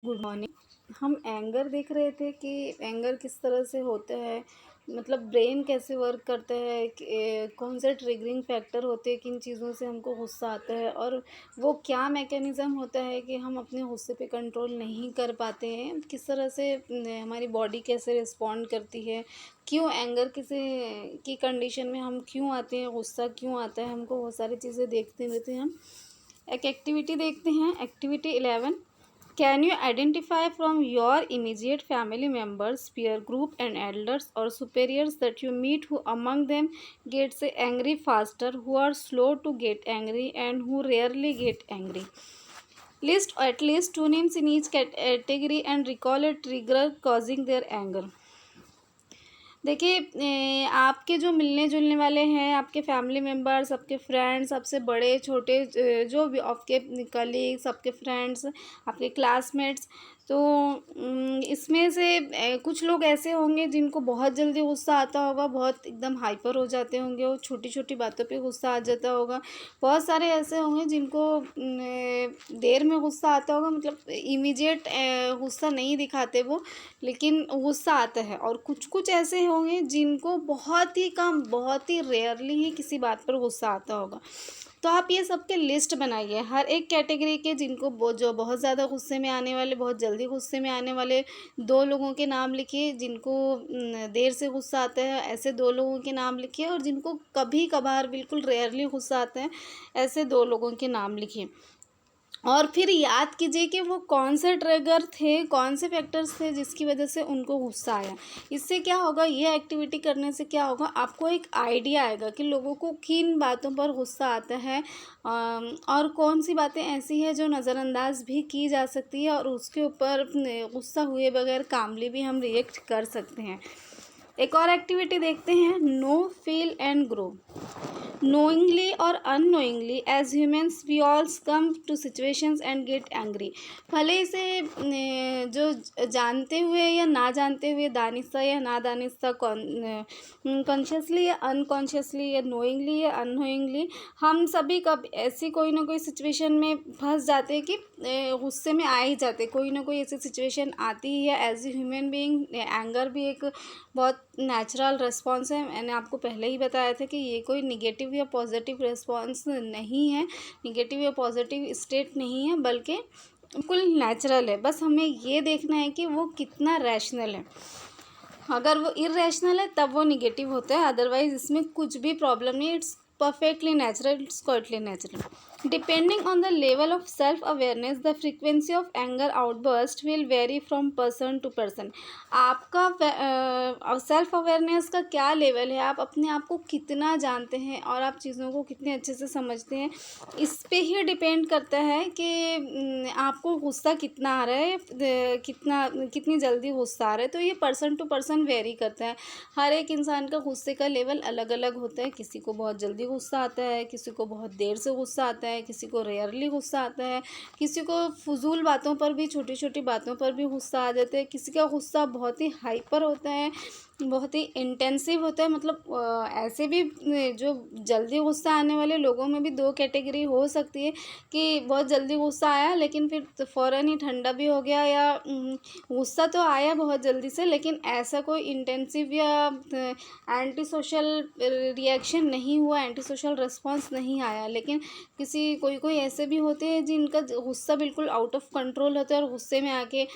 Good morning. हम anger देख रहे थे कि एंगर किस तरह से होता है, मतलब ब्रेन कैसे वर्क करता है, कौन से ट्रिगरिंग फैक्टर होते हैं, किन चीज़ों से हमको गुस्सा आता है और वो क्या मैकेनिज़्म होता है कि हम अपने गुस्से पे कंट्रोल नहीं कर पाते हैं, किस तरह से हमारी बॉडी कैसे रिस्पॉन्ड करती है, क्यों एंगर किसी की कंडीशन में हम क्यों आते हैं, गुस्सा क्यों आता है हमको, वो सारी चीज़ें देखते रहते हैं। हम एक एक्टिविटी देखते हैं, activity 11। Can you identify from your immediate family members, peer group, and elders or superiors that you meet who among them gets angry faster, who are slow to get angry, and who rarely get angry? List at least two names in each category and recall a trigger causing their anger. देखिए, आपके जो मिलने जुलने वाले हैं, आपके family members, आपके friends, सबसे बड़े छोटे, जो भी आपके कलीग्स, आपके फ्रेंड्स, आपके क्लासमेट्स, तो इसमें से कुछ लोग ऐसे होंगे जिनको बहुत जल्दी गुस्सा आता होगा, बहुत एकदम हाइपर हो जाते होंगे, वो छोटी छोटी बातों पे गुस्सा आ जाता होगा। बहुत सारे ऐसे होंगे जिनको देर में गुस्सा आता होगा, मतलब इमीडिएट गुस्सा नहीं दिखाते वो, लेकिन गुस्सा आता है। और कुछ कुछ ऐसे होंगे जिनको बहुत ही कम, बहुत ही रेयरली ही किसी बात पर गुस्सा आता होगा। तो आप ये सबके लिस्ट बनाइए, हर एक कैटेगरी के, जिनको जो बहुत ज़्यादा गुस्से में आने वाले, बहुत जल्दी गुस्से में आने वाले 2 लोगों के नाम लिखिए, जिनको देर से गुस्सा आता है ऐसे 2 लोगों के नाम लिखिए, और जिनको कभी कभार बिल्कुल रेयरली गुस्सा आता है ऐसे 2 लोगों के नाम लिखिए। और फिर याद कीजिए कि वो कौन से ट्रिगर थे, कौन से फैक्टर्स थे जिसकी वजह से उनको गुस्सा आया। इससे क्या होगा, ये एक्टिविटी करने से क्या होगा, आपको एक आइडिया आएगा कि लोगों को किन बातों पर गुस्सा आता है, और कौन सी बातें ऐसी हैं जो नज़रअंदाज भी की जा सकती है और उसके ऊपर गुस्सा हुए बगैर कामली भी हम रिएक्ट कर सकते हैं। एक और एक्टिविटी देखते हैं, know, feel and grow. knowingly or unknowingly as humans we all come to situations and get angry। भले इसे जो जानते हुए या ना जानते हुए, दानिस्ता या ना दानिस्ता, कॉन्शियसली या अनकॉन्शियसली, या नोइंगली या अननोइंगली, हम सभी कब ऐसी कोई ना कोई सिचुएशन में फंस जाते हैं कि गुस्से में आ ही जाते, कोई ना कोई ऐसी सिचुएशन आती ही है। As a human being anger भी एक बहुत नेचुरल रिस्पॉन्स है। मैंने आपको पहले ही बताया था कि ये कोई निगेटिव या पॉजिटिव रिस्पॉन्स नहीं है, निगेटिव या पॉजिटिव स्टेट नहीं है, बल्कि बिल्कुल नेचुरल है। बस हमें ये देखना है कि वो कितना रैशनल है। अगर वो इरेशनल है तब वो निगेटिव होता है, अदरवाइज इसमें कुछ भी प्रॉब्लम नहीं, it's perfectly natural, it's quite natural. Depending on the level of self-awareness, the frequency of anger outburst will vary from person to person. आपका सेल्फ अवेयरनेस का क्या लेवल है, आप अपने आप को कितना जानते हैं और आप चीज़ों को कितने अच्छे से समझते हैं, इस पे ही डिपेंड करता है कि आपको गुस्सा कितना आ रहा है, कितनी जल्दी गुस्सा आ रहा है। तो ये पर्सन टू पर्सन वेरी करता है। हर एक इंसान का गुस्से का लेवल अलग अलग होता है। किसी को बहुत जल्दी गुस्सा आता है, किसी को बहुत देर से गुस्सा आता है, किसी को रेयरली गुस्सा आता है, किसी को फजूल बातों पर भी, छोटी छोटी बातों पर भी गुस्सा आ जाता है, किसी का गुस्सा बहुत ही हाइपर होता है, बहुत ही इंटेंसिव होता है। मतलब ऐसे भी जो जल्दी गुस्सा आने वाले लोगों में भी 2 कैटेगरी हो सकती है कि बहुत जल्दी गुस्सा आया लेकिन फिर तो फ़ौरन ही ठंडा भी हो गया, या गुस्सा तो आया बहुत जल्दी से लेकिन ऐसा कोई इंटेंसिव या एंटी सोशल रिएक्शन नहीं हुआ, एंटी सोशल रिस्पॉन्स नहीं आया। लेकिन कोई कोई ऐसे भी होते हैं जिनका गुस्सा बिल्कुल आउट ऑफ कंट्रोल होता है और गुस्से में आके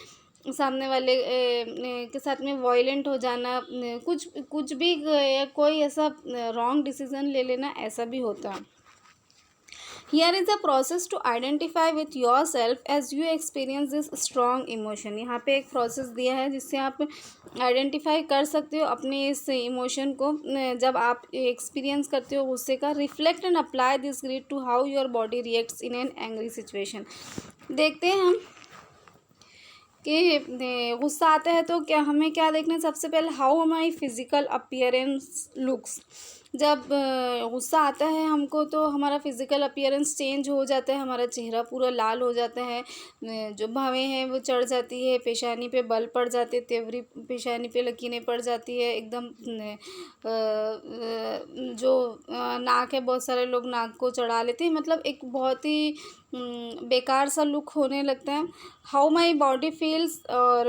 सामने वाले के साथ में वॉयलेंट हो जाना, कुछ कुछ भी कोई ऐसा रॉन्ग डिसीजन ले लेना, ऐसा भी होता है। Here is a process to identify with yourself as you experience this strong emotion। यहाँ पे एक प्रोसेस दिया है जिससे आप आइडेंटिफाई कर सकते हो अपने इस इमोशन को, जब आप एक्सपीरियंस करते हो गुस्से का। Reflect and apply this grid to how your body reacts in an angry situation. देखते हैं हम कि गुस्सा आता है तो हमें क्या देखना है। सबसे पहले, how my physical appearance looks. जब गुस्सा आता है हमको तो हमारा फिज़िकल अपीयरेंस चेंज हो जाता है, हमारा चेहरा पूरा लाल हो जाता है, जो भवें हैं वो चढ़ जाती है, पेशानी पे बल पड़ जाते, तेवरी पेशानी पे लकीरें पड़ जाती है, एकदम जो नाक है, बहुत सारे लोग नाक को चढ़ा लेते हैं। मतलब एक बहुत ही बेकार सा लुक होने लगता है। हाउ माई बॉडी फील्स, और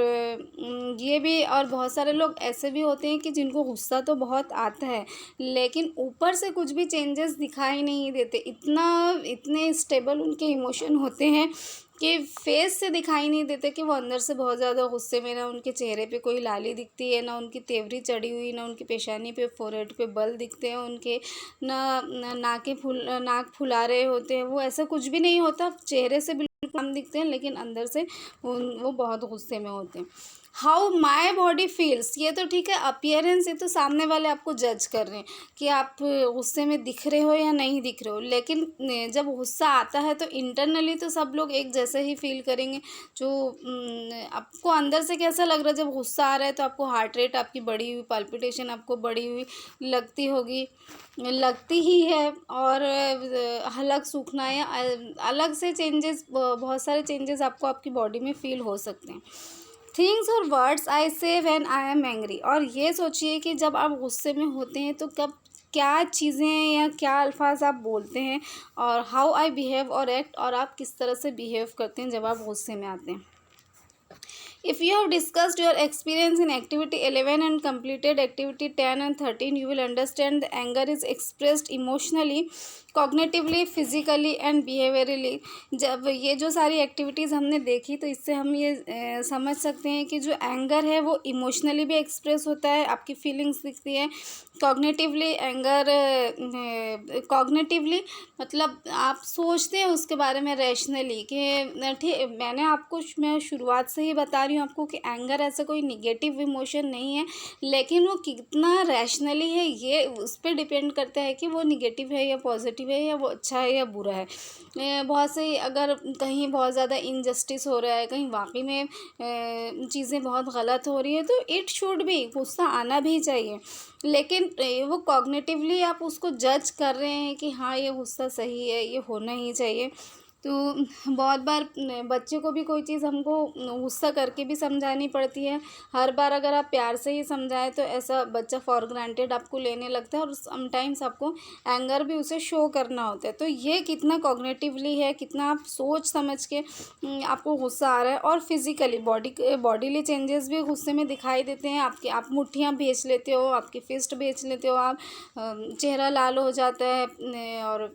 ये भी, और बहुत सारे लोग ऐसे भी होते हैं कि जिनको गुस्सा तो बहुत आता है लेकिन ऊपर से कुछ भी चेंजेस दिखाई नहीं देते, इतने स्टेबल उनके इमोशन होते हैं कि फेस से दिखाई नहीं देते कि वो अंदर से बहुत ज़्यादा गुस्से में। ना उनके चेहरे पे कोई लाली दिखती है, ना उनकी तेवरी चढ़ी हुई, ना उनकी पेशानी पे, फोrehead पे बल दिखते हैं उनके, नाक फुला रहे होते हैं, वो ऐसा कुछ भी नहीं होता। चेहरे से बिल्कुल कम दिखते हैं लेकिन अंदर से वो बहुत गुस्से में होते हैं। हाउ माई बॉडी फील्स, ये तो ठीक है अपियरेंस, ये तो सामने वाले आपको जज कर रहे हैं कि आप गुस्से में दिख रहे हो या नहीं दिख रहे हो, लेकिन जब गुस्सा आता है तो इंटरनली तो सब लोग एक जैसे ही फील करेंगे। जो आपको अंदर से कैसा लग रहा है जब गुस्सा आ रहा है, तो आपको हार्ट रेट आपकी बढ़ी हुई, पाल्पिटेशन आपको बढ़ी हुई लगती होगी, लगती ही है। और हलक सूखना या अलग से चेंजेस, बहुत सारे चेंजेस आपको आपकी बॉडी में फील हो सकते हैं। थिंग्स और वर्ड्स आई से व्हेन आई एम एंग्री, और ये सोचिए कि जब आप गुस्से में होते हैं तो कब क्या चीज़ें या क्या अल्फाज आप बोलते हैं, और हाउ आई बिहेव और एक्ट, और आप किस तरह से बिहेव करते हैं जब आप गुस्से में आते हैं। If you have discussed your experience in activity 11 and completed activity 10 and 13, you will understand the anger is expressed emotionally, cognitively, physically and behaviourally. जब ये जो सारी एक्टिविटीज़ हमने देखी तो इससे हम ये समझ सकते हैं कि जो एंगर है वो इमोशनली भी एक्सप्रेस होता है, आपकी फीलिंग्स दिखती है। कॉग्निटिवली एंगर, कॉग्निटिवली मतलब आप सोचते हैं उसके बारे में रैशनली कि ठीक, मैं शुरुआत से ही बता रही हूँ आपको कि एंगर ऐसा कोई निगेटिव इमोशन नहीं है, लेकिन वो कितना रैशनली है ये उस पर डिपेंड करता है कि वो निगेटिव है या पॉजिटिव है, या वो अच्छा है या बुरा है। बहुत से अगर कहीं बहुत ज़्यादा इनजस्टिस हो रहा है, कहीं वाकई में चीज़ें बहुत गलत हो रही है, तो इट शुड भी, गुस्सा आना भी चाहिए। लेकिन वो कॉग्निटिवली आप उसको जज कर रहे हैं कि हाँ ये गुस्सा सही है, ये होना ही चाहिए। तो बहुत बार बच्चे को भी कोई चीज़ हमको गुस्सा करके भी समझानी पड़ती है। हर बार अगर आप प्यार से ही समझाएं तो ऐसा बच्चा फॉर ग्रांटेड आपको लेने लगता है, और समटाइम्स आपको एंगर भी उसे शो करना होता है। तो ये कितना कॉग्निटिवली है, कितना आप सोच समझ के आपको गुस्सा आ रहा है। और फिज़िकली बॉडीली चेंजेस भी गुस्से में दिखाई देते हैं। आप मुट्ठियाँ भींच लेते हो, आपकी फिस्ट भींच लेते हो, आप चेहरा लाल हो जाता है, और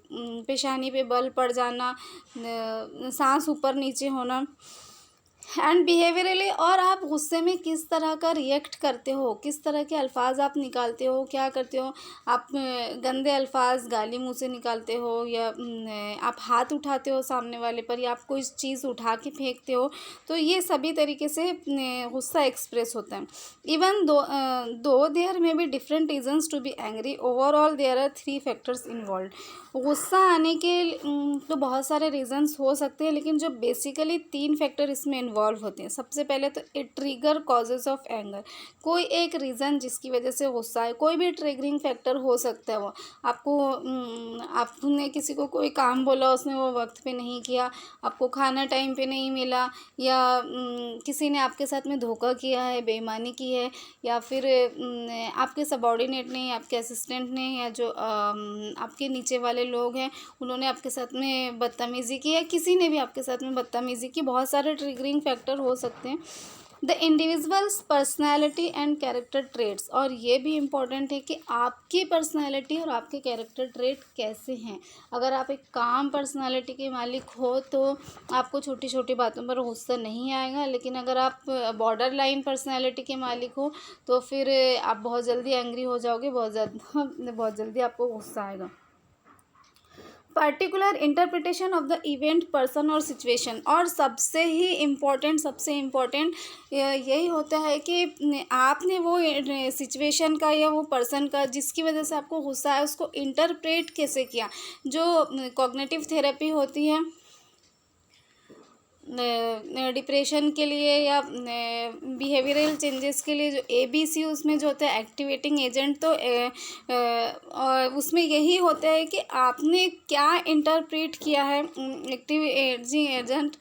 पेशानी पे बल पड़ जाना, सांस ऊपर नीचे होना, एंड बिहेवियरली। और आप गुस्से में किस तरह का रिएक्ट करते हो, किस तरह के अल्फाज आप निकालते हो, क्या करते हो। आप गंदे अल्फाज गाली मुंह से निकालते हो, या आप हाथ उठाते हो सामने वाले पर, या आप कोई चीज़ उठा के फेंकते हो। तो ये सभी तरीके से गुस्सा एक्सप्रेस होता है। Even though there may be different reasons to be angry, overall there are 3 factors involve. गुस्सा आने के तो बहुत सारे रीज़न्स हो सकते हैं, लेकिन जो बेसिकली 3 फैक्टर इसमें इन्वॉल्व होते हैं। सबसे पहले तो ए ट्रिगर कॉजेज़ ऑफ एंगर, कोई एक रीज़न जिसकी वजह से गुस्सा है, कोई भी ट्रिगरिंग फैक्टर हो सकता है। वो आपने किसी को कोई काम बोला, उसने वो वक्त पे नहीं किया, आपको खाना टाइम पे नहीं मिला, या किसी ने आपके साथ में धोखा किया है, बेईमानी की है, या फिर आपके सबॉर्डिनेट ने, आपके असिस्टेंट ने, या जो आपके नीचे वाले लोग हैं उन्होंने आपके साथ में बदतमीज़ी की, या किसी ने भी आपके साथ में बदतमीज़ी की। बहुत सारे ट्रिगरिंग फैक्टर हो सकते हैं। The individuals personality and character traits, और ये भी इम्पॉर्टेंट है कि आपकी पर्सनैलिटी और आपके कैरेक्टर ट्रेट कैसे हैं। अगर आप एक काम पर्सनैलिटी के मालिक हो तो आपको छोटी छोटी बातों पर गुस्सा नहीं आएगा, लेकिन अगर आप बॉर्डर लाइन पर्सनैलिटी के मालिक हो तो फिर आप बहुत जल्दी एंग्री हो जाओगे, बहुत जल्दी आपको गुस्सा आएगा। Particular interpretation of the event, person और सिचुएशन, और सबसे इम्पोर्टेंट यही होता है कि आपने वो सिचुएशन का या वो पर्सन का जिसकी वजह से आपको गुस्सा है उसको इंटरप्रेट कैसे किया। जो कॉग्निटिव थेरेपी होती है डिप्रेशन के लिए या बिहेवियरल चेंजेस के लिए, जो ABC उसमें जो होता है एक्टिवेटिंग एजेंट, तो उसमें यही होता है कि आपने क्या इंटरप्रेट किया है। एक्टिवेटिंग एजेंट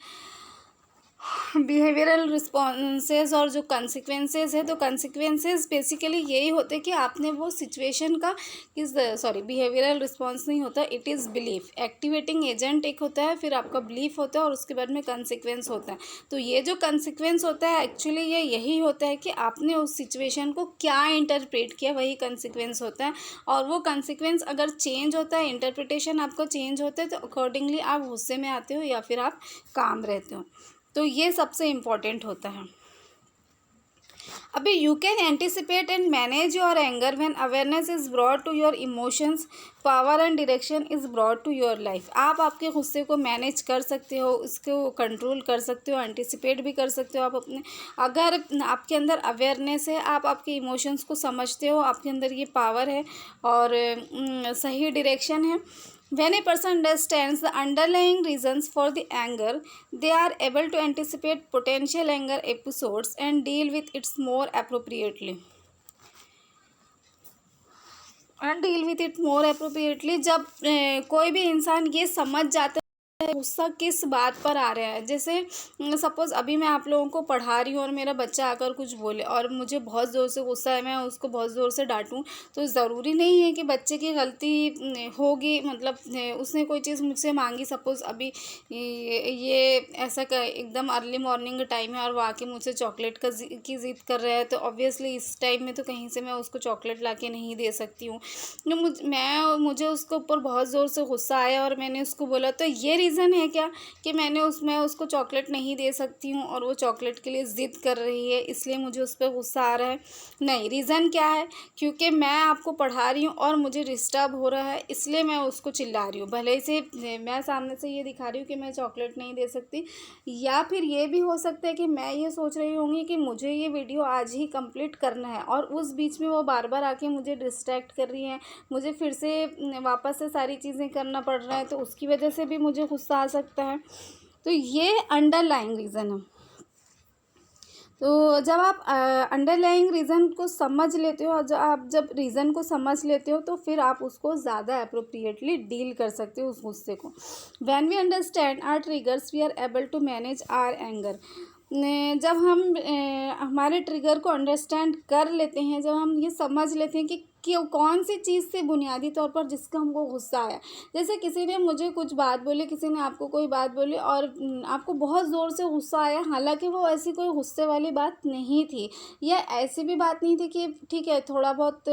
बिहेवियरल रिस्पॉन्सेज और जो कंसिक्वेंसेस है, तो कंसिक्वेंसेस बेसिकली यही होते हैं कि आपने वो सिचुएशन का किस सॉरी, बिहेवियरल रिस्पॉन्स नहीं होता, it is belief. Activating agent एक होता है, फिर आपका बिलीफ होता है और उसके बाद में कंसिक्वेंस होता है। तो ये जो कंसिक्वेंस होता है एक्चुअली ये यही होता है कि आपने उस सिचुएशन को क्या इंटरप्रेट किया, वही कंसिक्वेंस होता है। और वो कंसिक्वेंस अगर चेंज होता है, इंटरप्रिटेशन आपका चेंज होता है, तो अकॉर्डिंगली आप गुस्से में आते हो या फिर आप काम रहते हो। तो ये सबसे इम्पोर्टेंट होता है। अभी you can anticipate and manage your anger when awareness is brought to your emotions, power and direction is brought to your life. आप आपके गुस्से को मैनेज कर सकते हो, उसको कंट्रोल कर सकते हो, एंटिसिपेट भी कर सकते हो आप अपने, अगर आपके अंदर अवेयरनेस है, आप आपके इमोशंस को समझते हो, आपके अंदर ये पावर है और सही डायरेक्शन है। When a person understands the underlying reasons for the anger, they are able to anticipate potential anger episodes and deal with it more appropriately. जब कोई भी इंसान ये समझ जाता है गुस्सा किस बात पर आ रहा है, जैसे सपोज़ अभी मैं आप लोगों को पढ़ा रही हूँ और मेरा बच्चा आकर कुछ बोले और मुझे बहुत ज़ोर से गुस्सा है, मैं उसको बहुत ज़ोर से डांटूँ, तो ज़रूरी नहीं है कि बच्चे की गलती होगी, मतलब उसने कोई चीज़ मुझसे मांगी, सपोज़ अभी ये ऐसा एकदम अर्ली मॉर्निंग टाइम है और वो आके मुझसे चॉकलेट की ज़िद कर रहा है, तो ऑब्वियसली इस टाइम में तो कहीं से मैं उसको चॉकलेट ला के नहीं दे सकती हूँ। मुझे उसके ऊपर बहुत ज़ोर से गुस्सा आया और मैंने उसको बोला, तो ये रीज़न है क्या कि मैं उसको चॉकलेट नहीं दे सकती हूँ और वो चॉकलेट के लिए ज़िद कर रही है, इसलिए मुझे उस पर गुस्सा आ रहा है? नहीं, रीज़न क्या है, क्योंकि मैं आपको पढ़ा रही हूँ और मुझे डिस्टर्ब हो रहा है, इसलिए मैं उसको चिल्ला रही हूँ। भले से मैं सामने से ये दिखा रही हूँ कि मैं चॉकलेट नहीं दे सकती, या फिर ये भी हो सकता है कि मैं ये सोच रही होंगी कि मुझे ये वीडियो आज ही कंप्लीट करना है और उस बीच में वो बार बार आके मुझे डिस्ट्रैक्ट कर रही हैं, मुझे फिर से वापस से सारी चीज़ें करना पड़ रहा है, तो उसकी वजह से भी मुझे गुस्सा आ सकता है। तो ये अंडरलाइंग रीज़न है। तो जब आप अंडरलाइंग रीज़न को समझ लेते हो और जब रीज़न को समझ लेते हो, तो फिर आप उसको ज़्यादा अप्रोप्रिएटली डील कर सकते हो उस गुस्से को। When we understand our triggers we are able to manage our anger. जब हम हमारे ट्रिगर को अंडरस्टैंड कर लेते हैं, जब हम ये समझ लेते हैं कि क्यों कौन सी चीज़ से बुनियादी तौर पर जिसका हमको गुस्सा आया, जैसे किसी ने मुझे कुछ बात बोली, किसी ने आपको कोई बात बोली और आपको बहुत ज़ोर से गुस्सा आया, हालांकि वो ऐसी कोई गुस्से वाली बात नहीं थी, या ऐसी भी बात नहीं थी कि ठीक है थोड़ा बहुत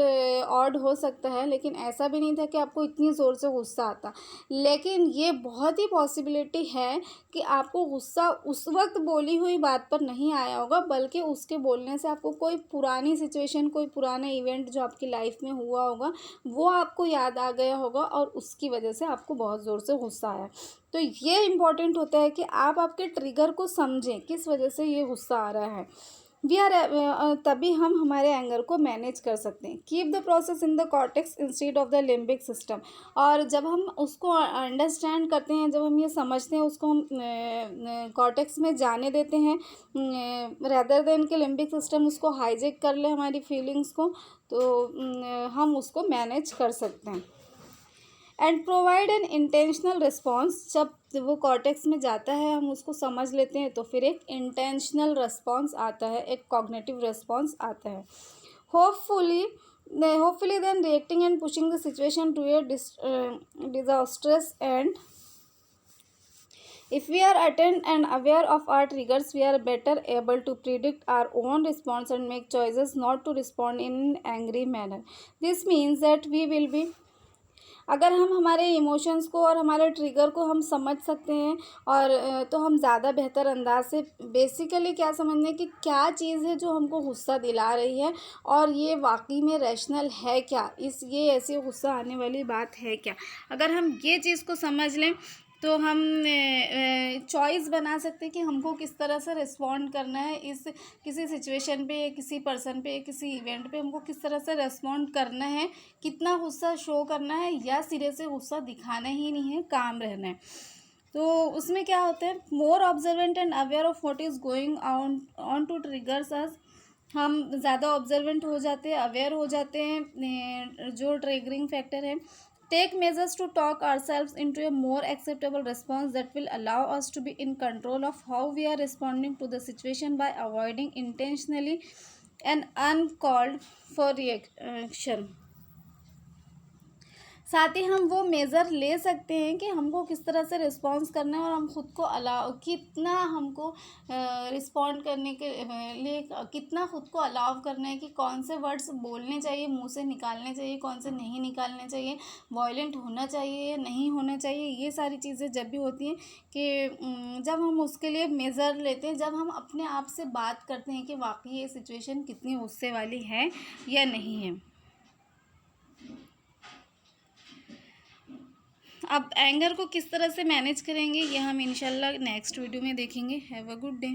ऑड हो सकता है, लेकिन ऐसा भी नहीं था कि आपको इतनी ज़ोर से गुस्सा आता। लेकिन ये बहुत ही पॉसिबिलिटी है कि आपको गुस्सा उस वक्त बोली हुई बात पर नहीं आया होगा, बल्कि उसके बोलने से आपको कोई पुरानी सिचुएशन, कोई पुराना इवेंट जो आपकी लाइफ में हुआ होगा, वो आपको याद आ गया होगा और उसकी वजह से आपको बहुत ज़ोर से गुस्सा आया। तो ये इम्पॉर्टेंट होता है कि आप आपके ट्रिगर को समझें, किस वजह से ये गुस्सा आ रहा है। तभी हम हमारे एंगर को मैनेज कर सकते हैं। Keep the process in the cortex instead of the limbic system. और जब हम उसको अंडरस्टैंड करते हैं, जब हम ये समझते हैं, उसको हम कॉर्टेक्स में जाने देते हैं रेदर देन कि लिम्बिक सिस्टम उसको हाईजेक कर ले हमारी फीलिंग्स को, तो हम उसको मैनेज कर सकते हैं। And provide an intentional response. जब वो कॉर्टेक्स में जाता है, हम उसको समझ लेते हैं, तो फिर एक इंटेंशनल रिस्पॉन्स आता है, एक कॉग्निटिव रिस्पॉन्स आता है। Hopefully then reacting and pushing the situation to a disastrous end. If we are attentive and aware of our triggers, we are better able to predict our own response and make choices not to respond in an angry manner. This means that we will be, अगर हम हमारे emotions को और हमारे trigger को हम समझ सकते हैं और तो हम ज़्यादा बेहतर अंदाज से बेसिकली क्या समझने कि क्या चीज़ है जो हमको गुस्सा दिला रही है और ये वाकई में रैशनल है क्या, ये ऐसी गुस्सा आने वाली बात है क्या। अगर हम ये चीज़ को समझ लें तो हम चॉइस बना सकते हैं कि हमको किस तरह से रिस्पॉन्ड करना है, इस किसी सिचुएशन पे, किसी पर्सन पे, किसी इवेंट पे हमको किस तरह से रिस्पॉन्ड करना है, कितना गुस्सा शो करना है या सिरे से गुस्सा दिखाना ही नहीं है, काम रहना है। तो उसमें क्या होता है, more observant and aware of what is going on to triggers us. हम ज़्यादा ऑब्जर्वेंट हो जाते हैं, अवेयर हो जाते हैं जो ट्रिगरिंग फैक्टर है, Take measures to talk ourselves into a more acceptable response that will allow us to be in control of how we are responding to the situation by avoiding intentionally and uncalled for reaction. साथ ही हम वो measure ले सकते हैं कि हमको किस तरह से रिस्पॉन्स करना है और हम खुद को अलाउ कितना हमको रिस्पॉन्ड करने के लिए कितना खुद को अलाउ करना है कि कौन से वर्ड्स बोलने चाहिए, मुंह से निकालने चाहिए, कौन से नहीं निकालने चाहिए, वॉयलेंट होना चाहिए या नहीं होना चाहिए। ये सारी चीज़ें जब भी होती हैं कि जब हम उसके लिए मेज़र लेते हैं, जब हम अपने आप से बात करते हैं कि वाकई ये सिचुएशन कितनी गुस्से वाली है या नहीं है। अब एंगर को किस तरह से मैनेज करेंगे ये हम इंशाल्लाह नेक्स्ट वीडियो में देखेंगे। Have a good day.